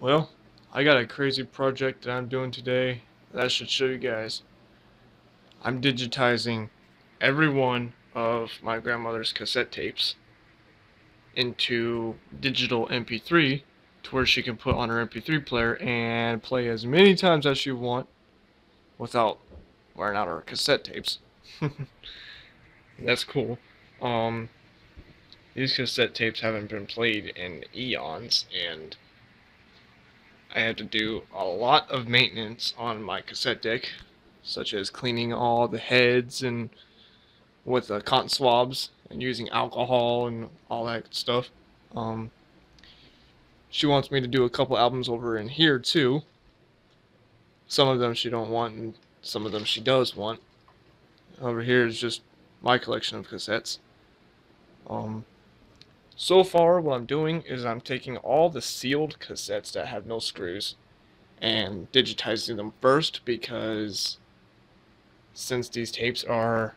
Well, I got a crazy project that I'm doing today that I should show you guys. I'm digitizing every one of my grandmother's cassette tapes into digital MP3 to where she can put on her MP3 player and play as many times as she wants without wearing out her cassette tapes. That's cool. Um, these cassette tapes haven't been played in eons, and I had to do a lot of maintenance on my cassette deck, such as cleaning all the heads and with cotton swabs and using alcohol and all that stuff. Um, she wants me to do a couple albums over in here too. Some of them she don't want, and some of them she does want. Over here is just my collection of cassettes. Um, so far, what I'm doing is I'm taking all the sealed cassettes that have no screws and digitizing them first, because since these tapes are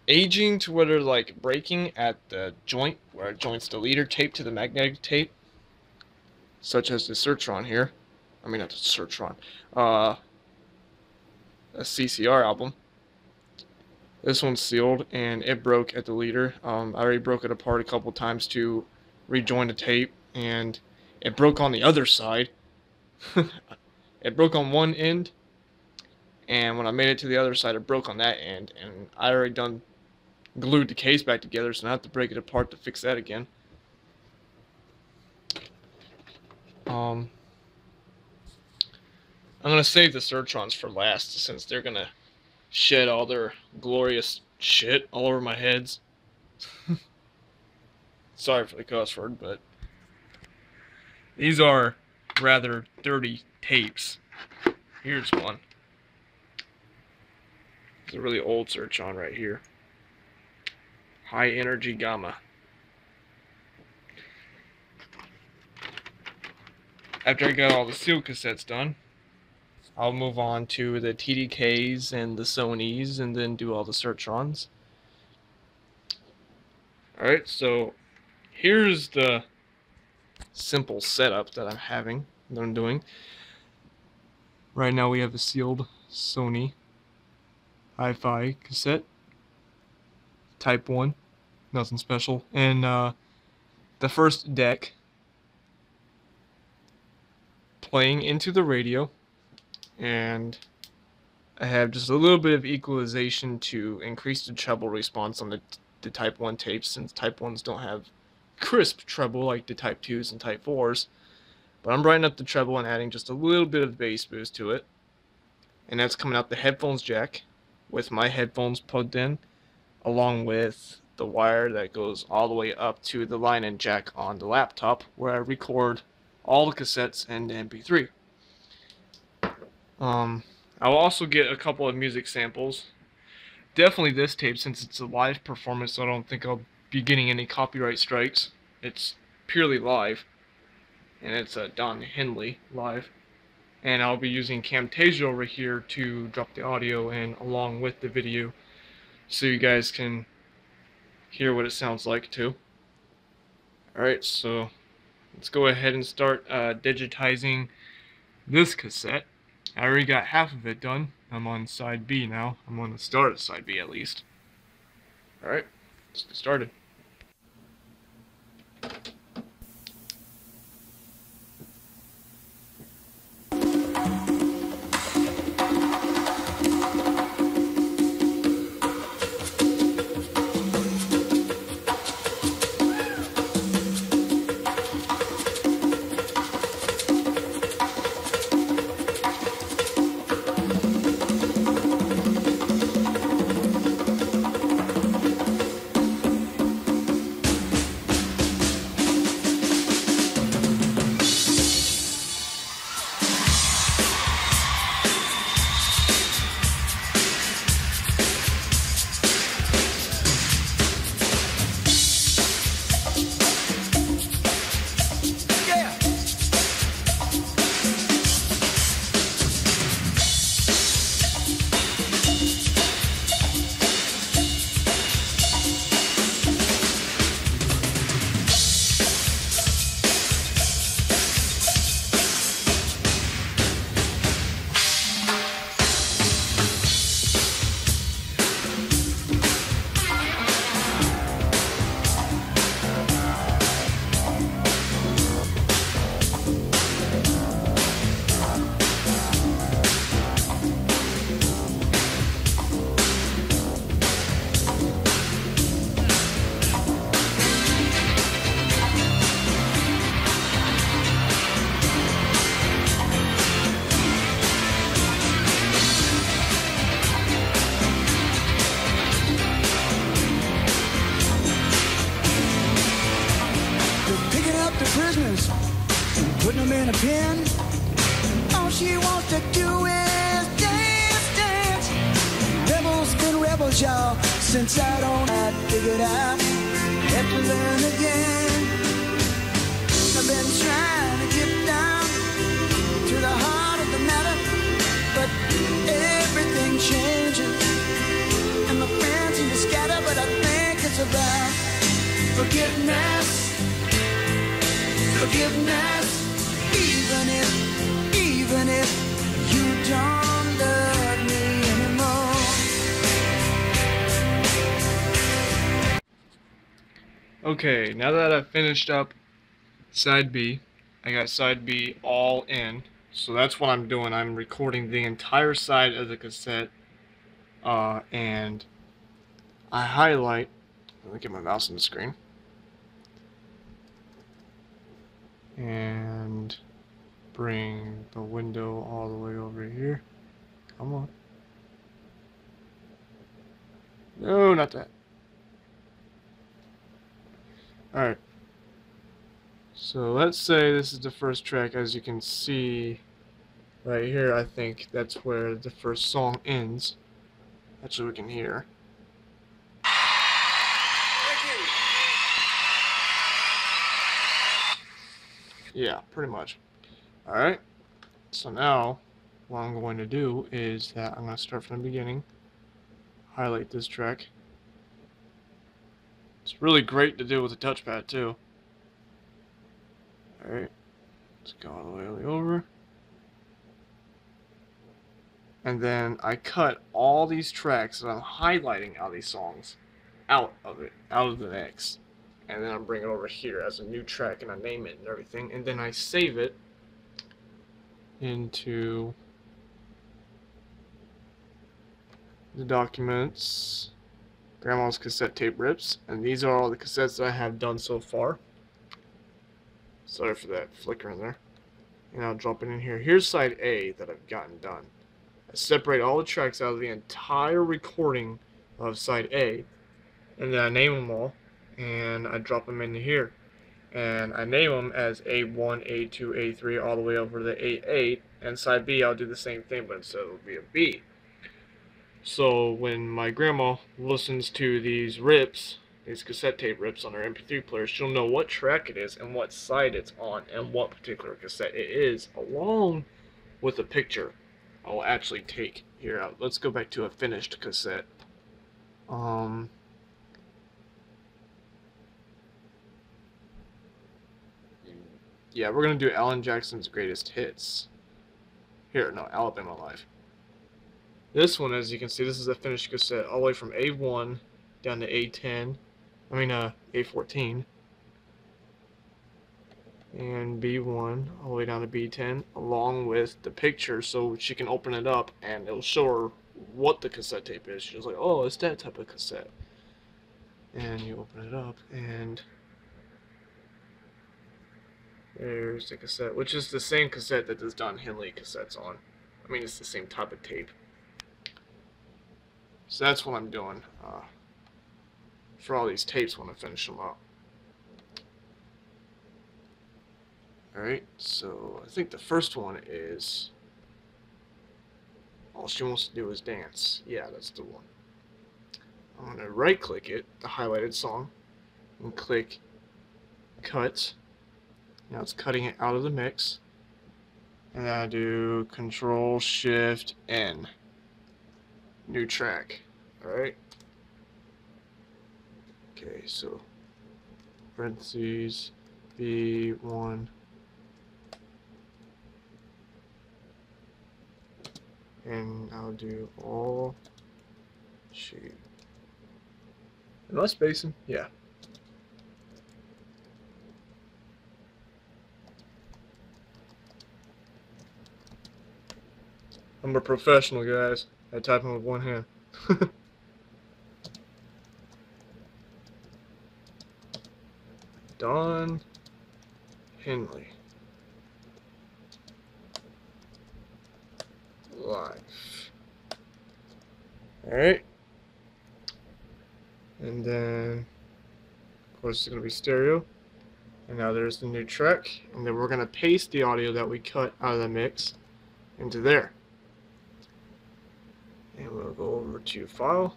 aging to where they're like breaking at the joint where it joins the leader tape to the magnetic tape, such as the Sertron here. I mean, not the Sertron, a CCR album. This one's sealed and it broke at the leader. I already broke it apart a couple times to rejoin the tape, and it broke on the other side. It broke on one end, and when I made it to the other side, it broke on that end, and I already done glued the case back together, so I have to break it apart to fix that again. I'm gonna save the Sertrons for last, since they're gonna shed all their glorious shit all over my heads. Sorry for the cuss word, but these are rather dirty tapes. Here's one. It's a really old Sertron right here. High energy gamma. After I got all the sealed cassettes done, I'll move on to the TDKs and the Sonys, and then do all the Sertrons. Alright, so here's the simple setup that I'm doing. Right now we have a sealed Sony hi-fi cassette, type 1, nothing special, and the first deck playing into the radio, and I have just a little bit of equalization to increase the treble response on the type 1 tapes, since type 1s don't have crisp treble like the type 2s and type 4s. But I'm brightening up the treble and adding just a little bit of bass boost to it, and that's coming out the headphones jack with my headphones plugged in, along with the wire that goes all the way up to the line-in jack on the laptop, where I record all the cassettes and MP3. I'll also get a couple of music samples. Definitely this tape, since it's a live performance, so I don't think I'll be getting any copyright strikes. It's purely live, and it's Don Henley live. And I'll be using Camtasia over here to drop the audio in along with the video, so you guys can hear what it sounds like too. Alright, so let's go ahead and start digitizing this cassette. I already got half of it done. I'm on side B now. I'm on the start of side B at least. Alright, let's get started. putting them in a pen. All she wants to do is dance, dance. Rebels been rebels, y'all, since I figured out. Have to learn again. I've been trying to get down to the heart of the matter, but everything changes, and my friends seem to scatter. But I think it's about forgiveness, forgiveness. Even if you don't love me anymore. Okay, now that I've finished up side B, I got side B all in. So that's what I'm doing. I'm recording the entire side of the cassette, and I highlight. Let me get my mouse on the screen. And bring the window all the way over here. Come on. No, not that. Alright. So let's say this is the first track. As you can see right here, I think that's where the first song ends. Actually, we can hear. Yeah, pretty much. Alright. So now, what I'm going to do is that I'm going to start from the beginning. Highlight this track. It's really great to do with a touchpad too. Alright, let's go all the way over. And then I cut all these tracks that I'm highlighting out of these songs out of the mix. And then I bring it over here as a new track and I name it and everything. And then I save it into the documents, Grandma's cassette tape rips, and these are all the cassettes that I have done so far. Sorry for that flicker in there. And I'll drop it in here. Here's side A that I've gotten done. I separate all the tracks out of the entire recording of side A, and then I name them all, and I drop them into here. And I name them as A1, A2, A3, all the way over to A8, and side B I'll do the same thing, but instead it'll be a B. So when my grandma listens to these rips, these cassette tape rips on her MP3 player, she'll know what track it is and what side it's on and what particular cassette it is, along with a picture I'll actually take. Here, let's go back to a finished cassette. Yeah, we're gonna do Alan Jackson's Greatest Hits. Here, no, Alabama Live. This one, as you can see, this is a finished cassette, all the way from A1 down to A10. A14. And B1 all the way down to B10, along with the picture, so she can open it up and it'll show her what the cassette tape is. She's like, oh, it's that type of cassette. And you open it up, and there's the cassette, which is the same cassette that this Don Henley cassette's on. I mean, it's the same type of tape. So that's what I'm doing for all these tapes when I finish them up. Alright, so I think the first one is All She Wants to Do Is Dance. Yeah, that's the one. I'm going to right click it, the highlighted song, and click Cut. Now it's cutting it out of the mix. And then I do Control Shift N. New track. Alright. Okay, so parentheses B1. And I'll do all she. Am I spacing? Yeah. I'm a professional, guys. I type them with one hand. Don Henley Live. Alright. And then, of course, it's going to be stereo. And now there's the new track, and then we're going to paste the audio that we cut out of the mix into there. And we'll go over to File,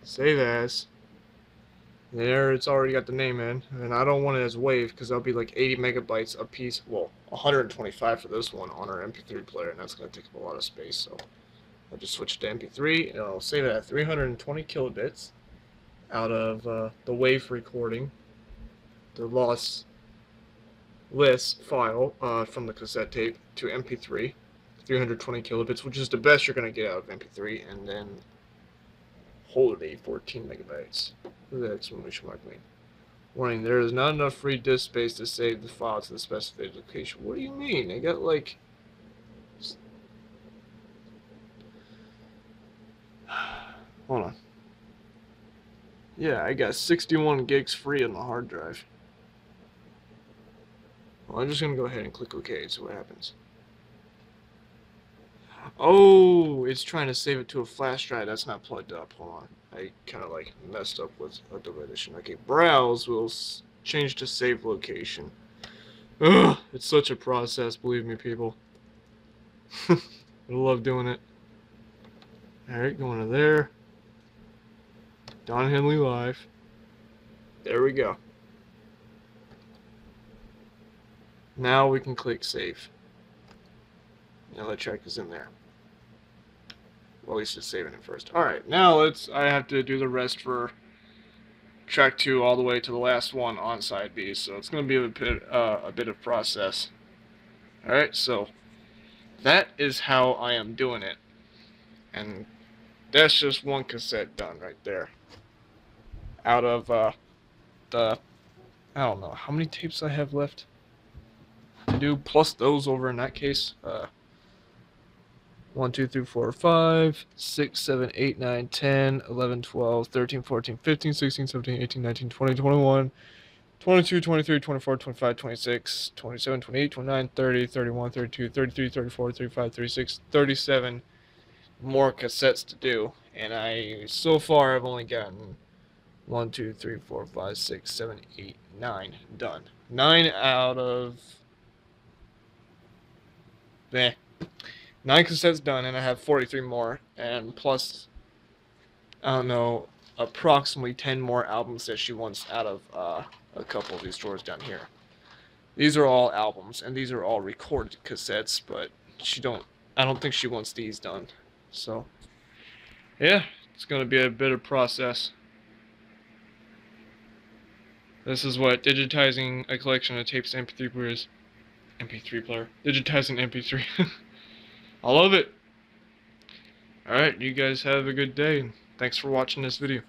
Save As. There, it's already got the name in, and I don't want it as WAV because that'll be like 80 megabytes a piece. Well, 125 for this one on our MP3 player, and that's going to take up a lot of space. So I'll just switch to MP3, and I'll save it at 320 kilobits out of the WAV recording, the lossless file from the cassette tape to MP3, 320 kilobits, which is the best you're going to get out of MP3, and then holy 14 megabytes. What does the exclamation mark mean? Warning, there is not enough free disk space to save the file to the specified location. What do you mean? They got like... Hold on. Yeah, I got 61 gigs free on the hard drive. Well, I'm just going to go ahead and click OK and see what happens. Oh, it's trying to save it to a flash drive. That's not plugged up. Hold on. I kind of like messed up with a edition. Okay, browse will change to save location. Ugh, it's such a process, believe me, people. I love doing it. Alright, going to there. Don Henley Live. There we go. Now we can click save. Now that track is in there. Well, at least it's saving it first. Alright, now I have to do the rest for track 2 all the way to the last one on side B, so it's going to be a bit of process. Alright, so that is how I am doing it. And that's just one cassette done right there. Out of I don't know, how many tapes I have left to do, plus those over in that case. 1, 2, 3, 4, 5, 6, 7, 8, 9, 10, 11, 12, 13, 14, 15, 16, 17, 18, 19, 20, 21, 22, 23, 24, 25, 26, 27, 28, 29, 30, 31, 32, 33, 34, 35, 36, 37 more cassettes to do. And so far, I've only gotten 1, 2, 3, 4, 5, 6, 7, 8, 9 done. 9 out of... 9 cassettes done, and I have 43 more, and plus, I don't know, approximately 10 more albums that she wants out of a couple of these drawers down here. These are all albums, and these are all recorded cassettes, but I don't think she wants these done. So, yeah, it's going to be a bit of process. This is what digitizing a collection of tapes to MP3 players. MP3 player. Digitizing MP3. I love it. Alright, you guys have a good day. Thanks for watching this video.